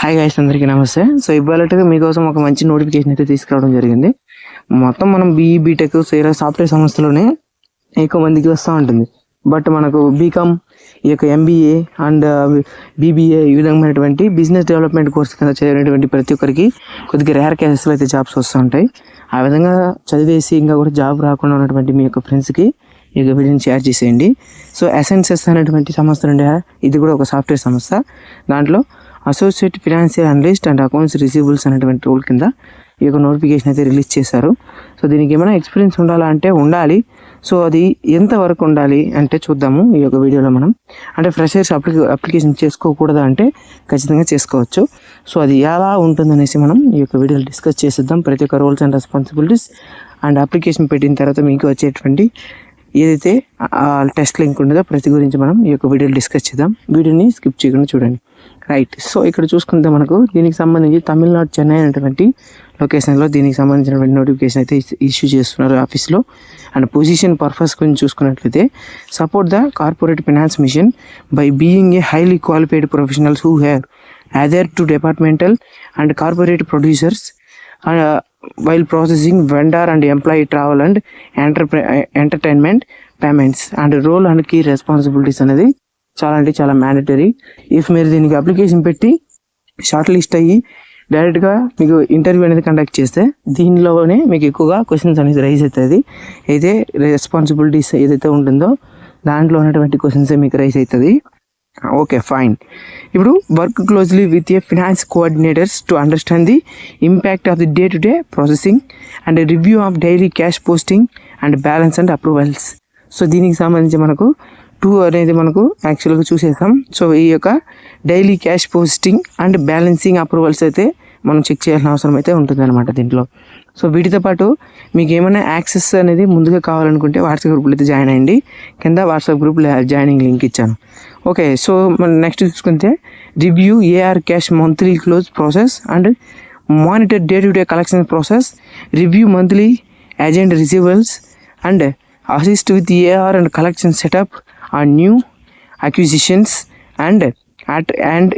Hi guys, అందరికీ నమస్తే. So ఇవాళగా మీకోసం ఒక మంచి నోటిఫికేషన్ అయితే తీసుకురావడం జరిగింది. మొత్తం మనం బీఈ బీటెక్ సాఫ్ట్వేర్ సంస్థలోనే ఎక్కువ మందికి వస్తూ ఉంటుంది. బట్ మనకు బీకామ్, ఈ యొక్క ఎంబీఏ అండ్ బీబీఏ ఈ విధమైనటువంటి బిజినెస్ డెవలప్మెంట్ కోర్స్ కింద చదివినటువంటి ప్రతి ఒక్కరికి కొద్దిగా రేర్ కేసెస్లో అయితే జాబ్స్ వస్తూ ఉంటాయి. ఆ విధంగా చదివేసి ఇంకా కూడా జాబ్ రాకుండా ఉన్నటువంటి మీ యొక్క ఫ్రెండ్స్కి ఈ వీడియోని షేర్ చేసేయండి. సో ఎసెన్సెస్ అనేటువంటి సంస్థ నుండి ఇది కూడా ఒక సాఫ్ట్వేర్ సంస్థ. దాంట్లో associate financial analyst and accounts receivables అనేటువంటి రోల్ కింద ఈ యొక్క నోటిఫికేషన్ అయితే రిలీజ్ చేశారు. సో దీనికి ఏమైనా ఎక్స్పీరియన్స్ ఉండాలా అంటే ఉండాలి. సో అది ఎంతవరకు ఉండాలి అంటే చూద్దాము ఈ యొక్క వీడియోలో మనం. అంటే ఫ్రెషర్స్ అప్లికేషన్ చేసుకోకూడదా అంటే ఖచ్చితంగా చేసుకోవచ్చు. సో అది ఎలా ఉంటుందనేసి మనం ఈ యొక్క వీడియోలో డిస్కస్ చేసేద్దాం. ప్రతి ఒక్క roles and responsibilities and application పెట్టిన తర్వాత మీకు వచ్చేటువంటి ఏదైతే టెస్ట్ లింక్ ఉండదో ప్రతి గురించి మనం ఈ యొక్క వీడియోలో డిస్కస్ చేద్దాం. వీడియోని స్కిప్ చేయకుండా చూడండి. రైట్, సో ఇక్కడ చూసుకుంటే మనకు దీనికి సంబంధించి తమిళనాడు చెన్నై అనేటువంటి లొకేషన్లో దీనికి సంబంధించినటువంటి నోటిఫికేషన్ అయితే ఇష్యూ చేస్తున్నారు ఆఫీస్లో. అండ్ పొజిషన్ పర్పస్ గురించి చూసుకున్నట్లయితే support the corporate finance mission by being a highly qualified professionals who have adhere to departmental and corporate producers while processing vendor and employee travel and entertainment payments and role and key responsibilities అనేది చాలా అంటే చాలా mandatory. If మీరు దీనికి application పెట్టి short list అయ్యి డైరెక్ట్గా మీకు ఇంటర్వ్యూ అనేది కండక్ట్ చేస్తే దీనిలోనే మీకు ఎక్కువగా క్వశ్చన్స్ అనేది రైజ్ అవుతుంది. అయితే రెస్పాన్సిబిలిటీస్ ఏదైతే ఉంటుందో దాంట్లో ఉన్నటువంటి క్వశ్చన్సే మీకు రైజ్ అవుతుంది. Okay, fine. ఇప్పుడు work closely with a finance coordinators to understand the impact of the day to day processing and review of daily cash posting and balance and approvals. So దీనికి సంబంధించి మనకు 2 అనేది మనకు యాక్చువల్గా చూసేసాం. సో ఈ యొక్క daily cash posting and balancing approvals అయితే మనం చెక్ చేయాల్సిన అవసరం అయితే ఉంటుంది అనమాట దీంట్లో. సో వీటితో పాటు మీకు ఏమైనా యాక్సెస్ అనేది ముందుగా కావాలనుకుంటే వాట్సాప్ గ్రూప్లో అయితే జాయిన్ అయ్యండి. కింద వాట్సాప్ గ్రూప్లో జాయినింగ్ లింక్ ఇచ్చాను. ఓకే, సో మనం నెక్స్ట్ చూసుకుంటే review AR cash monthly close process and monitor day to day collection process, review monthly agent receivables and assist with AR and collection setup on new acquisitions and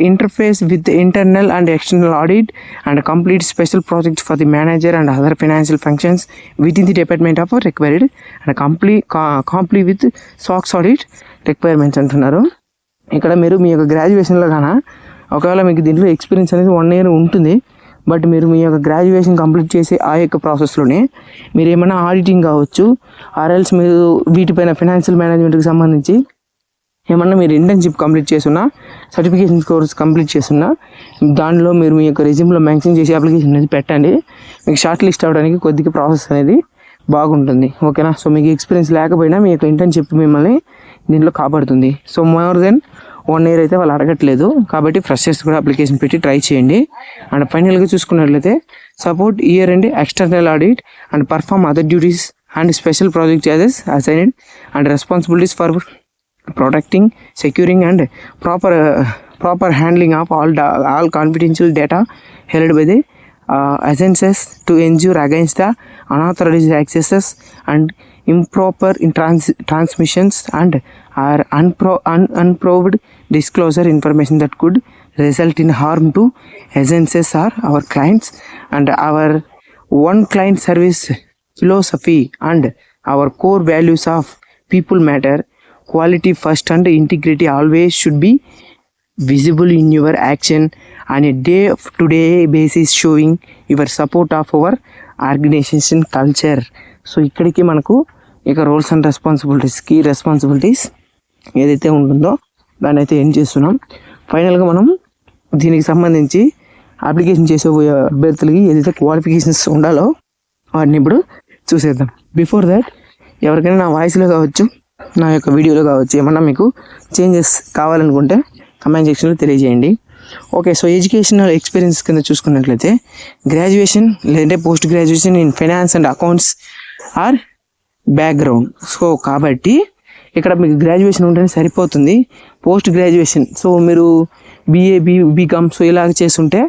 interface with the internal and external audit and complete special projects for the manager and other financial functions within the department of required and complete with SOX audit requirements అంటున్నారు. ఇక్కడ మీరు మీ యొక్క గ్రాడ్యుయేషన్లో కానీ ఒకవేళ మీకు దీంట్లో experience అనేది 1 year ఉంటుంది. బట్ మీరు మీ యొక్క గ్రాడ్యుయేషన్ కంప్లీట్ చేసే ఆ యొక్క ప్రాసెస్లోనే మీరు ఏమైనా ఆడిటింగ్ కావచ్చు, ఆర్ఎల్స్ మీరు వీటిపైన ఫైనాన్షియల్ మేనేజ్మెంట్కి సంబంధించి ఏమన్నా మీరు ఇంటర్న్షిప్ కంప్లీట్ చేస్తున్నా, సర్టిఫికేషన్ కోర్స్ కంప్లీట్ చేస్తున్నా దానిలో మీరు మీ యొక్క రెజ్యూమ్లో మెన్షన్ చేసి అప్లికేషన్ అనేది పెట్టండి. మీకు షార్ట్ లిస్ట్ అవ్వడానికి కొద్దిగా ప్రాసెస్ అనేది బాగుంటుంది. ఓకేనా? సో మీకు ఎక్స్పీరియన్స్ లేకపోయినా మీ యొక్క ఇంటర్న్షిప్ మిమ్మల్ని దీంట్లో కాపాడుతుంది. సో మోర్ దెన్ 1 year అయితే వాళ్ళు అడగట్లేదు కాబట్టి ఫ్రెషర్స్ కూడా అప్లికేషన్ పెట్టి ట్రై చేయండి. అండ్ ఫైనల్గా చూసుకున్నట్లయితే support year and external audit and perform other duties and special project charges assigned and responsibilities for protecting, securing and proper handling of all confidential data held by the agencies to ensure against the unauthorized accesses and improper transmissions and unproved disclosure information that could result in harm to agencies or our clients. And our one client service philosophy and our core values of people matter, quality first and integrity always should be visible in your action on a day-to-day basis, showing your support of our organization culture. So ఇక్కడికి మనకు ఇక roles and రెస్పాన్సిబిలిటీస్కి responsibilities ఏదైతే ఉంటుందో దాన్ని అయితే ఏం చేస్తున్నాం. ఫైనల్గా మనం దీనికి సంబంధించి అప్లికేషన్ చేసేపోయే అభ్యర్థులకి ఏదైతే క్వాలిఫికేషన్స్ ఉండాలో వాటిని ఇప్పుడు చూసేద్దాం. బిఫోర్ దాట్ ఎవరికైనా నా వాయిస్లో కావచ్చు, నా యొక్క వీడియోలో కావచ్చు ఏమన్నా మీకు చేంజెస్ కావాలనుకుంటే కమెంట్ సెక్షన్లో తెలియజేయండి. ఓకే, సో ఎడ్యుకేషనల్ ఎక్స్పీరియన్స్ కింద చూసుకున్నట్లయితే గ్రాడ్యుయేషన్ లేదంటే post graduation in finance and accounts or background. So కాబట్టి ఇక్కడ మీకు గ్రాడ్యుయేషన్ ఉంటేనే సరిపోతుంది. పోస్ట్ గ్రాడ్యుయేషన్ సో మీరు బీకామ్ సో ఇలాగ చేస్తుంటే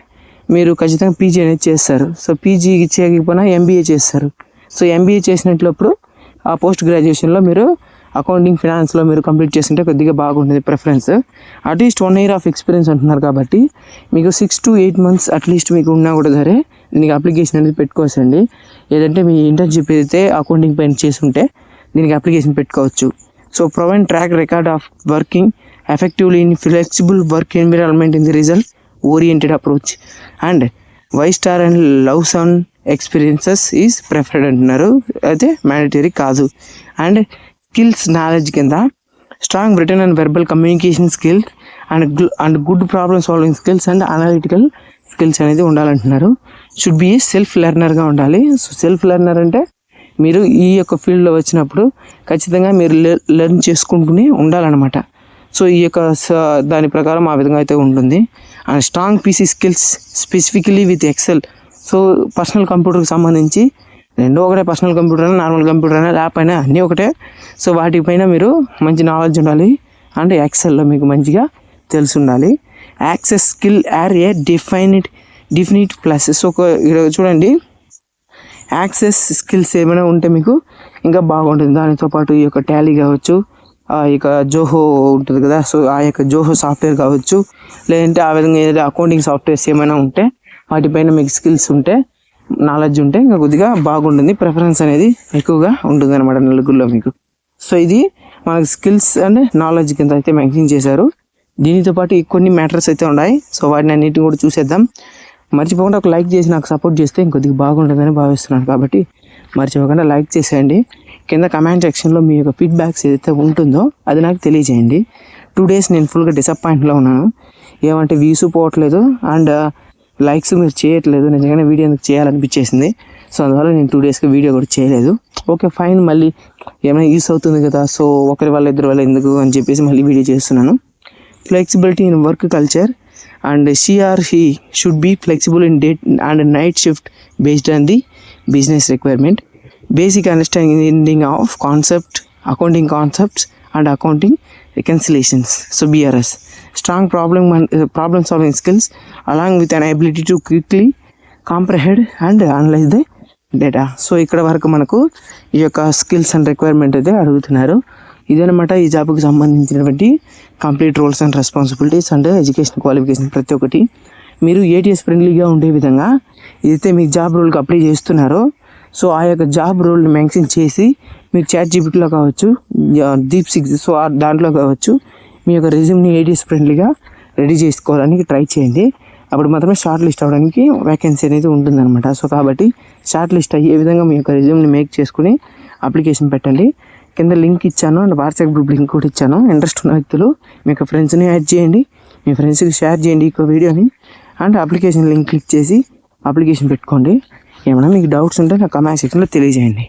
మీరు ఖచ్చితంగా పీజీ అనేది చేస్తారు. సో పీజీ చేయకపోయినా ఎంబీఏ చేస్తారు. సో ఎంబీఏ చేసినప్పుడు ఆ పోస్ట్ గ్రాడ్యుయేషన్లో మీరు అకౌంటింగ్ ఫినాన్స్లో మీరు కంప్లీట్ చేస్తుంటే కొద్దిగా బాగుంటుంది preference. At least 1 year of experience అంటున్నారు కాబట్టి మీకు 6 to 8 months అట్లీస్ట్ మీకు ఉన్నా కూడా సరే దీనికి అప్లికేషన్ అనేది పెట్టుకోవచ్చండి. ఏదంటే మీ ఇంటర్న్షిప్ అయితే అకౌంటింగ్ పైన చేసుంటే దీనికి అప్లికేషన్ పెట్టుకోవచ్చు. So provide track record of working effectively in flexible work environment in the result oriented approach and వైస్టార్ and loves on experiences is preferred అంటున్నారు. అయితే మ్యాండేటరీ కాదు. అండ్ స్కిల్స్ నాలెడ్జ్ కింద strong written and verbal communication skill and good problem solving skills and analytical skills అనేది ఉండాలంటున్నారు. Should be self లెర్నర్గా ఉండాలి. So self learner అంటే మీరు ఈ యొక్క ఫీల్డ్లో వచ్చినప్పుడు ఖచ్చితంగా మీరు లెర్న్ చేసుకుంటూనే ఉండాలన్నమాట. సో ఈ యొక్క దాని ప్రకారం ఆ విధంగా అయితే ఉంటుంది. And strong PC skills specifically with Excel. So personal కంప్యూటర్కి సంబంధించి రెండో ఒకటే, పర్సనల్ కంప్యూటర్ అయినా నార్మల్ కంప్యూటర్ అయినా ల్యాప్ అయినా అన్నీ ఒకటే. సో వాటిపైన మీరు మంచి నాలెడ్జ్ ఉండాలి. అండ్ ఎక్సెల్లో మీకు మంచిగా తెలిసి ఉండాలి. Access skill are a definite plus. So చూడండి, యాక్సెస్ స్కిల్స్ ఏమైనా ఉంటే మీకు ఇంకా బాగుంటుంది. దానితో పాటు ఈ యొక్క టాలీ కావచ్చు, ఇక జోహో ఉంటుంది కదా, సో ఆ యొక్క జోహో సాఫ్ట్వేర్ కావచ్చు, లేదంటే ఆ విధంగా ఏదైతే అకౌంటింగ్ సాఫ్ట్వేర్స్ ఏమైనా ఉంటే వాటిపైన మీకు స్కిల్స్ ఉంటే, నాలెడ్జ్ ఉంటే ఇంకా కొద్దిగా బాగుంటుంది. ప్రిఫరెన్స్ అనేది ఎక్కువగా ఉంటుంది అనమాట నలుగురిలో మీకు. సో ఇది మనకు స్కిల్స్ అండ్ నాలెడ్జ్ కింద అయితే మెన్షన్ చేశారు. దీనితో పాటు కొన్ని మ్యాటర్స్ అయితే ఉన్నాయి. సో వాటిని అన్నిటిని కూడా చూసేద్దాం. మర్చిపోకుండా ఒక లైక్ చేసి నాకు సపోర్ట్ చేస్తే ఇంకొద్దిగా బాగుంటుందని భావిస్తున్నాను. కాబట్టి మర్చిపోకుండా లైక్ చేసేయండి. కింద కమెంట్ సెక్షన్లో మీ యొక్క ఫీడ్బ్యాక్స్ ఏదైతే ఉంటుందో అది నాకు తెలియజేయండి. 2 days నేను ఫుల్గా డిసప్పాయింట్లో ఉన్నాను. ఏమంటే వ్యూస్ పోవట్లేదు అండ్ లైక్స్ మీరు చేయట్లేదు. నిజంగానే వీడియో ఎందుకు చేయాలనిపించేసింది. సో అందువల్ల నేను 2 daysకి వీడియో కూడా చేయలేదు. ఓకే ఫైన్, మళ్ళీ ఏమైనా యూస్ అవుతుంది కదా, సో ఒకరి వల్ల ఇద్దరు వల్ల ఎందుకు అని చెప్పేసి మళ్ళీ వీడియో చేస్తున్నాను. Flexibility in work culture and she or he should be flexible in day and night shift based on the business requirement. Basic understanding of accounting concepts and accounting reconciliations. So BRS. Strong problem solving skills along with an ability to quickly comprehend and analyze the data. So ఇక్కడ వరకు మనకు ఈ యొక్క skills and requirement అయితే అడుగుతున్నారు. ఇదనమాట ఈ జాబ్కి సంబంధించినటువంటి complete roles and responsibilities and education qualification ప్రతి ఒక్కటి. మీరు ATS ఫ్రెండ్లీగా ఉండే విధంగా ఏదైతే మీకు జాబ్ రోల్కి అప్లై చేస్తున్నారో సో ఆ యొక్క జాబ్ రోల్ని మెన్షన్ చేసి మీకు ChatGPTలో కావచ్చు, DeepSeek సో దాంట్లో కావచ్చు మీ యొక్క రెజ్యూమ్ని ATS ఫ్రెండ్లీగా రెడీ చేసుకోవడానికి ట్రై చేయండి. అప్పుడు మాత్రమే షార్ట్ లిస్ట్ అవ్వడానికి వేకెన్సీ అనేది ఉంటుందన్నమాట. సో కాబట్టి షార్ట్ లిస్ట్ అయ్యే విధంగా మీ యొక్క రెజ్యూమ్ని మేక్ చేసుకుని అప్లికేషన్ పెట్టండి. కింద లింక్ ఇచ్చాను అండ్ వాట్సాప్ గ్రూప్ లింక్ కూడా ఇచ్చాను. ఇంట్రెస్ట్ ఉన్న వ్యక్తులు మీ యొక్క ఫ్రెండ్స్ని యాడ్ చేయండి, మీ ఫ్రెండ్స్కి షేర్ చేయండి ఈ వీడియోని అండ్ అప్లికేషన్ లింక్ క్లిక్ చేసి అప్లికేషన్ పెట్టుకోండి. ఏమైనా మీకు డౌట్స్ ఉంటే నా కమెంట్ సెక్షన్లో తెలియజేయండి.